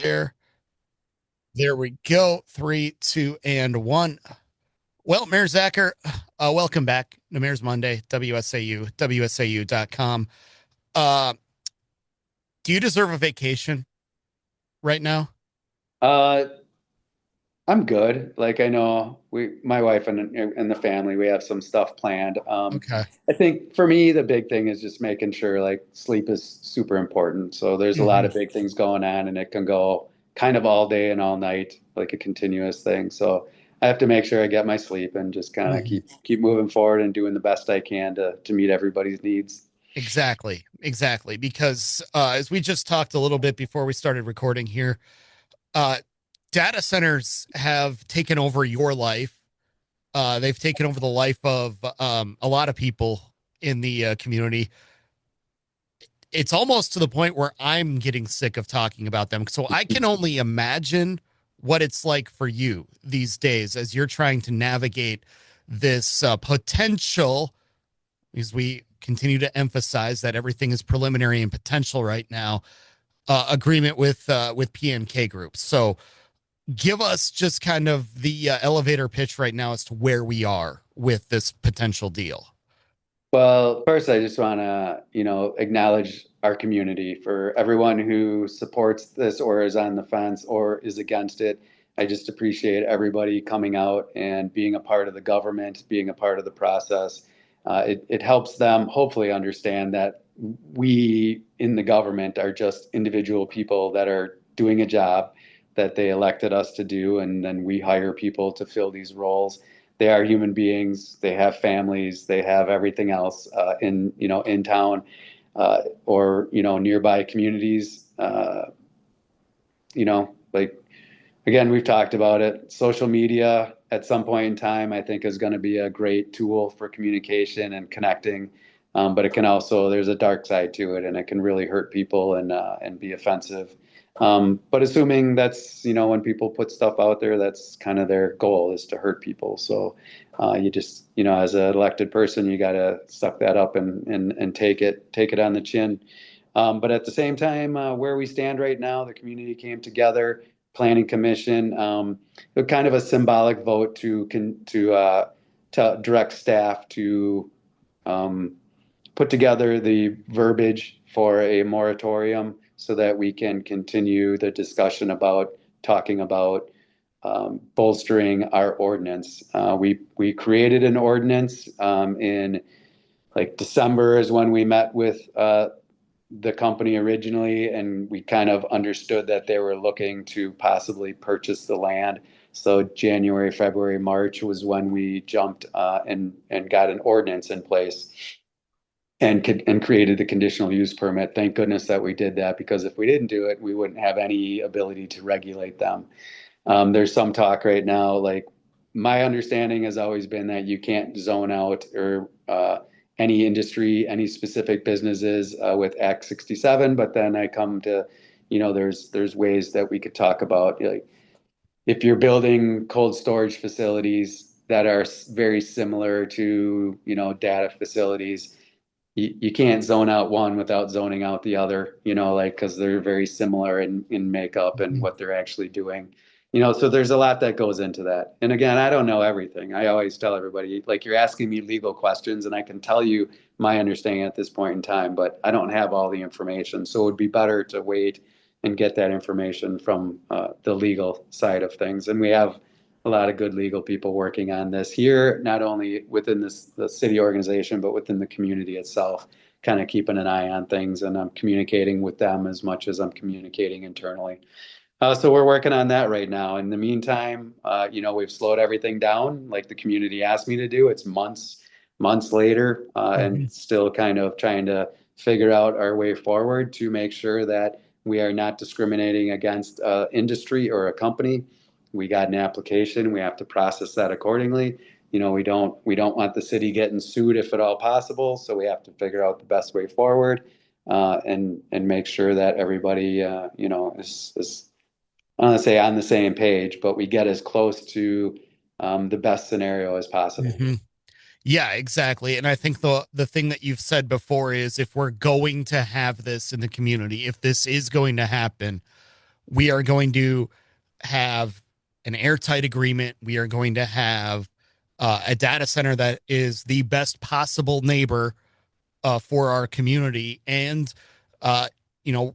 Share. There we go. Three, two, and one. Well, Mayor Zacher, welcome back to Mayor's Monday, WSAU, WSAU.com. Uh, do you deserve a vacation right now? Uh, I'm good. Like I know my wife and the family, we have some stuff planned. Okay. I think for me, the big thing is just making sure like sleep is super important. So there's a lot hmm of big things going on, and it can go kind of all day and all night, like a continuous thing. So I have to make sure I get my sleep and just kind of hmm keep moving forward and doing the best I can to meet everybody's needs. Exactly. Exactly. Because as we just talked a little bit before we started recording here, uh, data centers have taken over your life. They've taken over the life of a lot of people in the community. It's almost to the point where I'm getting sick of talking about them. So I can only imagine what it's like for you these days as you're trying to navigate this potential, because we continue to emphasize that everything is preliminary and potential right now, agreement with PNK Group. So give us just kind of the elevator pitch right now as to where we are with this potential deal. Well, first, I just want to, acknowledge our community for everyone who supports this or is on the fence or is against it. I just appreciate everybody coming out and being a part of the government, being a part of the process. It helps them hopefully understand that we in the government are just individual people that are doing a job that they elected us to do, and then we hire people to fill these roles. They are human beings. They have families. They have everything else in town or nearby communities. Like again, we've talked about it. Social media at some point in time, I think, is going to be a great tool for communication and connecting. But it can also, there's a dark side to it, and it can really hurt people and be offensive. But assuming that's, when people put stuff out there, that's kind of their goal is to hurt people. So you just, as an elected person, you got to suck that up and take it on the chin. But at the same time, where we stand right now, the community came together, planning commission, kind of a symbolic vote to direct staff to um, put together the verbiage for a moratorium so that we can continue the discussion about talking about bolstering our ordinance. We created an ordinance in like December is when we met with the company originally, and we kind of understood that they were looking to possibly purchase the land. So January, February, March was when we jumped and got an ordinance in place and created the conditional use permit. Thank goodness that we did that, because if we didn't do it, we wouldn't have any ability to regulate them. There's some talk right now, like my understanding has always been that you can't zone out or any industry, any specific businesses with Act 67. But then I come to, there's ways that we could talk about, like if you're building cold storage facilities that are very similar to, data facilities, you can't zone out one without zoning out the other, like because they're very similar in makeup and Mhm. what they're actually doing. So there's a lot that goes into that. And again, I don't know everything. I always tell everybody, like you're asking me legal questions, and I can tell you my understanding at this point in time, but I don't have all the information. So it would be better to wait and get that information from the legal side of things. And we have a lot of good legal people working on this here, not only within the city organization, but within the community itself, kind of keeping an eye on things. And I'm communicating with them as much as I'm communicating internally. So we're working on that right now. In the meantime, we've slowed everything down like the community asked me to do. It's months later, and Mhm. still kind of trying to figure out our way forward to make sure that we are not discriminating against industry or a company. We got an application. We have to process that accordingly. We don't want the city getting sued if at all possible. So we have to figure out the best way forward, and make sure that everybody, is I don't want to say on the same page, but we get as close to the best scenario as possible. Mhm. Yeah, exactly. And I think the thing that you've said before is if we're going to have this in the community, if this is going to happen, We are going to have an airtight agreement. We are going to have a data center that is the best possible neighbor for our community. And, uh, you know,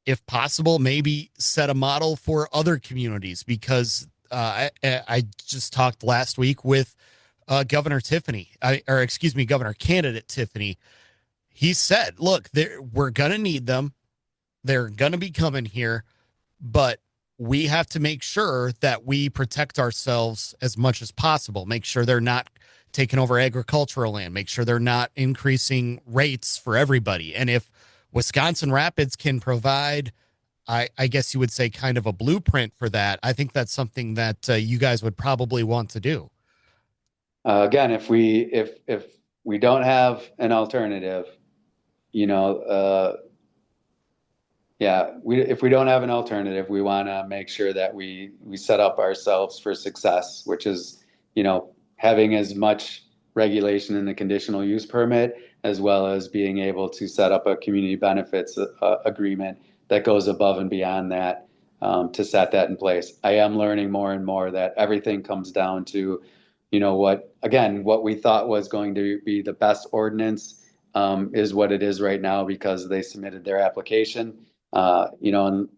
if possible, maybe set a model for other communities because I just talked last week with Governor Tiffany, or excuse me, Governor candidate Tiffany. He said, look, we're going to need them. They're going to be coming here, but we have to make sure that we protect ourselves as much as possible. Make sure they're not taking over agricultural land. Make sure they're not increasing rates for everybody. And if Wisconsin Rapids can provide, I guess you would say, kind of a blueprint for that, I think that's something that you guys would probably want to do. Again, if we don't have an alternative, you know, yeah, if we don't have an alternative, we want to make sure that we set up ourselves for success, which is, having as much regulation in the conditional use permit as well as being able to set up a community benefits agreement that goes above and beyond that, to set that in place. I am learning more and more that everything comes down to, what we thought was going to be the best ordinance, is what it is right now because they submitted their application. And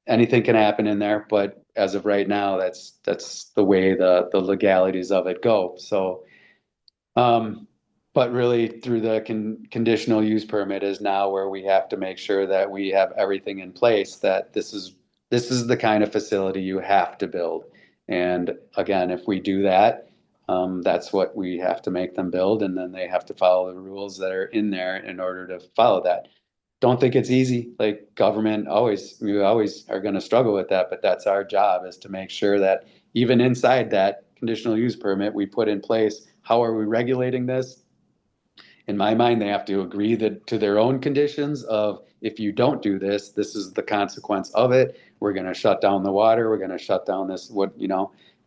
anything can happen in there, but as of right now, that's the way the legalities of it go. So, but really through the conditional use permit is now where we have to make sure that we have everything in place, that this is the kind of facility you have to build. And again, if we do that, that's what we have to make them build, and then they have to follow the rules that are in there in order to follow that. Don't think it's easy. Like government we always are going to struggle with that, but that's our job, is to make sure that even inside that conditional use permit, we put in place, how are we regulating this? In my mind, they have to agree to their own conditions of, if you don't do this, this is the consequence of it. We're going to shut down the water. We're going to shut down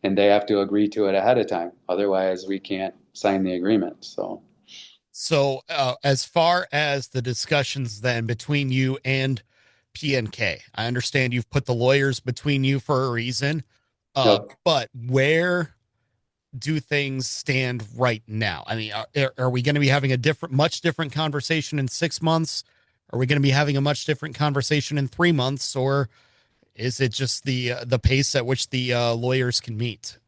and they have to agree to it ahead of time. Otherwise, we can't sign the agreement. So. So, as far as the discussions then between you and PNK, I understand you've put the lawyers between you for a reason. Yep. But where do things stand right now? I mean, are we going to be having much different conversation in 6 months? Are we going to be having a much different conversation in 3 months, or is it just the pace at which the lawyers can meet?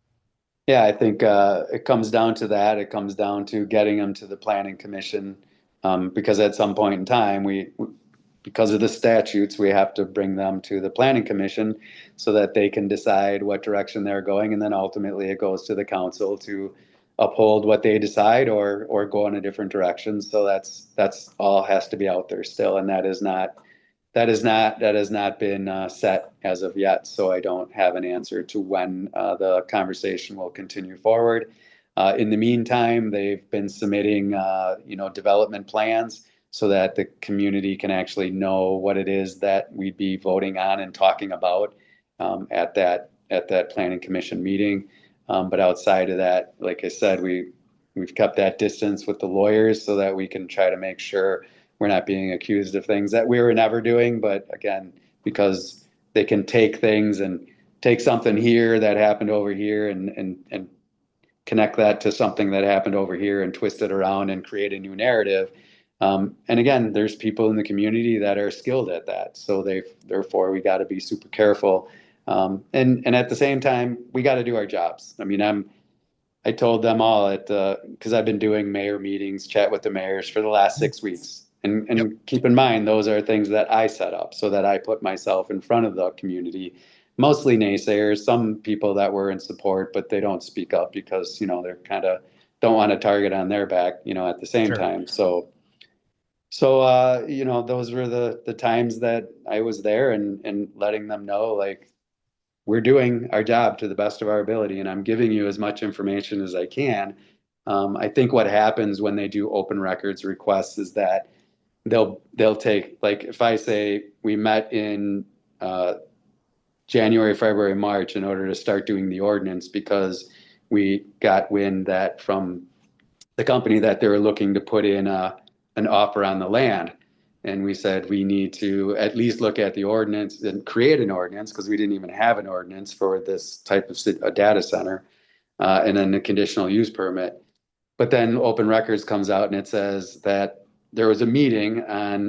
Yeah, I think it comes down to that. It comes down to getting them to the planning commission, because at some point in time, because of the statutes, we have to bring them to the planning commission so that they can decide what direction they're going, and then ultimately it goes to the council to uphold what they decide or go in a different direction. So that's all has to be out there still, and that has not been set as of yet, so I don't have an answer to when the conversation will continue forward. In the meantime, they've been submitting, development plans so that the community can actually know what it is that we'd be voting on and talking about, at that planning commission meeting. But outside of that, like I said, we've kept that distance with the lawyers so that we can try to make sure we're not being accused of things that we were never doing. But again, because they can take things and take something here that happened over here and connect that to something that happened over here and twist it around and create a new narrative. And again, there's people in the community that are skilled at that. So therefore we got to be super careful. And at the same time, we got to do our jobs. I mean, I told them all because I've been doing mayor meetings, chat with the mayors for the last 6 weeks. Yep. And keep in mind, those are things that I set up so that I put myself in front of the community, mostly naysayers, some people that were in support, but they don't speak up because, they're kind of don't want a target on their back, at the same Sure. time. So, those were the times that I was there and letting them know, like, we're doing our job to the best of our ability, and I'm giving you as much information as I can. I think what happens when they do open records requests is that they'll take, like, if I say we met in January, February, March in order to start doing the ordinance because we got wind that from the company that they were looking to put in an offer on the land. And we said we need to at least look at the ordinance and create an ordinance because we didn't even have an ordinance for this type of a data center, and then the conditional use permit. But then Open Records comes out and it says that there was a meeting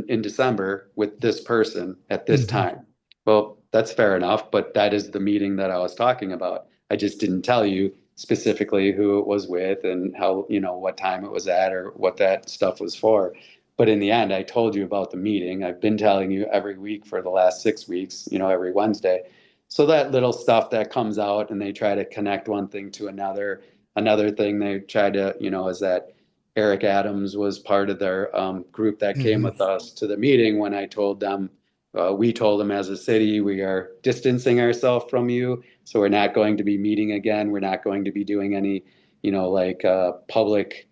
in December with this person at this Hmm. time. Well, that's fair enough, but that is the meeting that I was talking about. I just didn't tell you specifically who it was with and how, what time it was at or what that stuff was for. But in the end, I told you about the meeting. I've been telling you every week for the last 6 weeks, every Wednesday. So that little stuff that comes out and they try to connect one thing to another. Another thing they tried to, is that Eric Adams was part of their group that came Hmm. with us to the meeting when I told them, we told them as a city, we are distancing ourselves from you. So we're not going to be meeting again. We're not going to be doing any, like public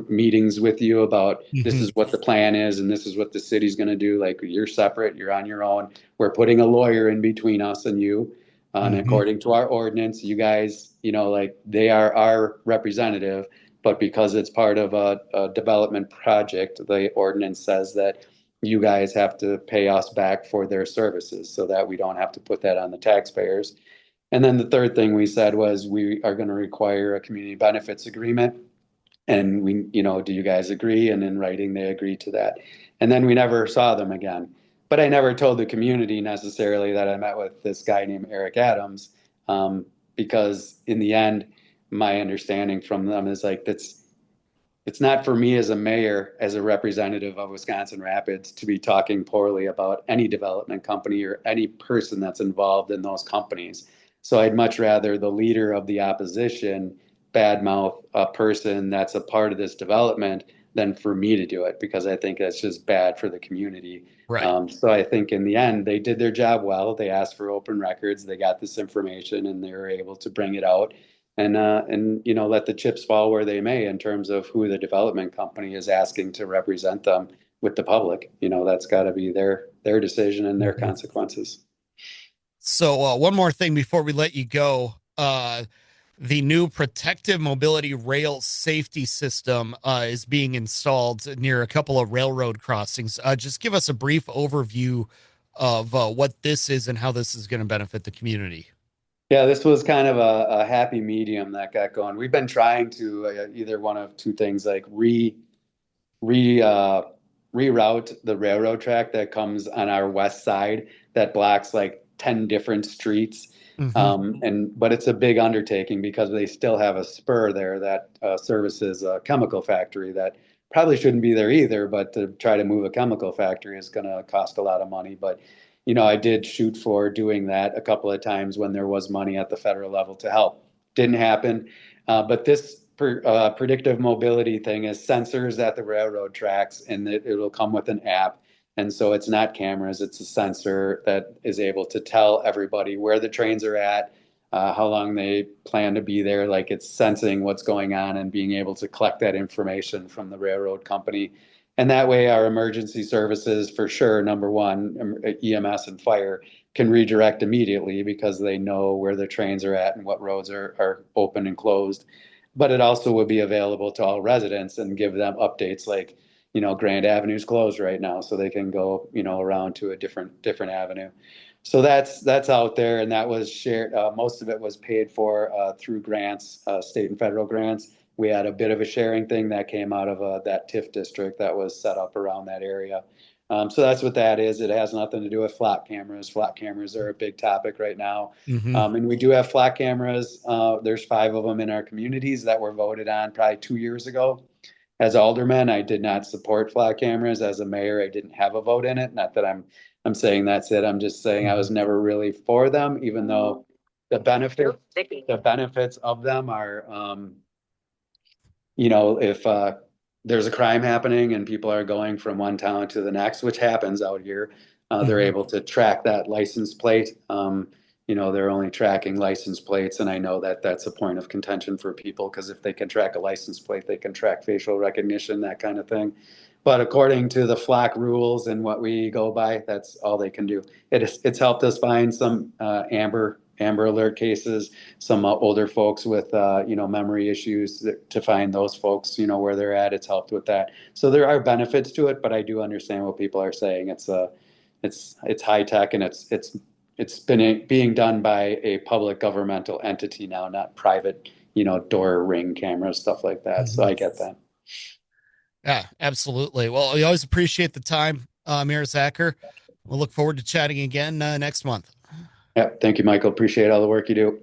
meetings with you about this Hmm. is what the plan is and this is what the city's going to do. Like you're separate, you're on your own. We're putting a lawyer in between us and you. And Hmm. according to our ordinance, you guys, like they are our representative, but because it's part of a development project, the ordinance says that you guys have to pay us back for their services so that we don't have to put that on the taxpayers. And then the third thing we said was we are going to require a community benefits agreement. And do you guys agree? And in writing, they agreed to that. And then we never saw them again. But I never told the community necessarily that I met with this guy named Eric Adams, because in the end, my understanding from them is like it's not for me as a mayor, as a representative of Wisconsin Rapids, to be talking poorly about any development company or any person that's involved in those companies. So I'd much rather the leader of the opposition badmouth a person that's a part of this development than for me to do it because I think that's just bad for the community. Right. So I think in the end, they did their job well. They asked for open records, they got this information, and they were able to bring it out and let the chips fall where they may in terms of who the development company is asking to represent them with the public. That's got to be their decision and their Hmm. consequences. So, one more thing before we let you go. The new protective mobility rail safety system is being installed near a couple of railroad crossings. Just give us a brief overview of what this is and how this is going to benefit the community. Yeah, this was kind of a happy medium that got going. We've been trying to either one of two things, like re reroute the railroad track that comes on our west side that blocks like 10 different streets. Hmm. But it's a big undertaking because they still have a spur there that services a chemical factory that probably shouldn't be there either, but to try to move a chemical factory is going to cost a lot of money. But I did shoot for doing that a couple of times when there was money at the federal level to help. Didn't happen. But this predictive mobility thing is sensors at the railroad tracks, and it'll come with an app. And so it's not cameras, it's a sensor that is able to tell everybody where the trains are at, how long they plan to be there. Like it's sensing what's going on and being able to collect that information from the railroad company. And that way, our emergency services, for sure, number one, EMS and fire, can redirect immediately because they know where the trains are at and what roads are open and closed. But it also will be available to all residents and give them updates like, Grand Avenue's closed right now, so they can go, around to a different avenue. So that's out there, and that was shared. Most of it was paid for through grants, state and federal grants. We had a bit of a sharing thing that came out of that TIF district that was set up around that area. So that's what that is. It has nothing to do with flat cameras. Flat cameras are a big topic right now. Hmm. And we do have flat cameras. There's 5 of them in our communities that were voted on probably 2 years ago. As alderman, I did not support flat cameras. As a mayor, I didn't have a vote in it. Not that I'm saying that's it. I'm just saying I Hmm. was never really for them, even though the benefits of them are, if there's a crime happening and people are going from one town to the next, which happens out here, they're Hmm. able to track that license plate. They're only tracking license plates, and I know that that's a point of contention for people because if they can track a license plate, they can track facial recognition, that kind of thing. But according to the FLAC rules and what we go by, that's all they can do. It's helped us find some amber Amber Alert cases, some older folks with memory issues to find those folks, where they're at. It's helped with that. So there are benefits to it, but I do understand what people are saying. It's high tech, and it's been being done by a public governmental entity now, not private, door ring cameras, stuff like that. So Mhm. I get that. Yeah, absolutely. Well, we always appreciate the time, Mayor Zacher. We'll look forward to chatting again next month. Yeah. Thank you, Michael. Appreciate all the work you do.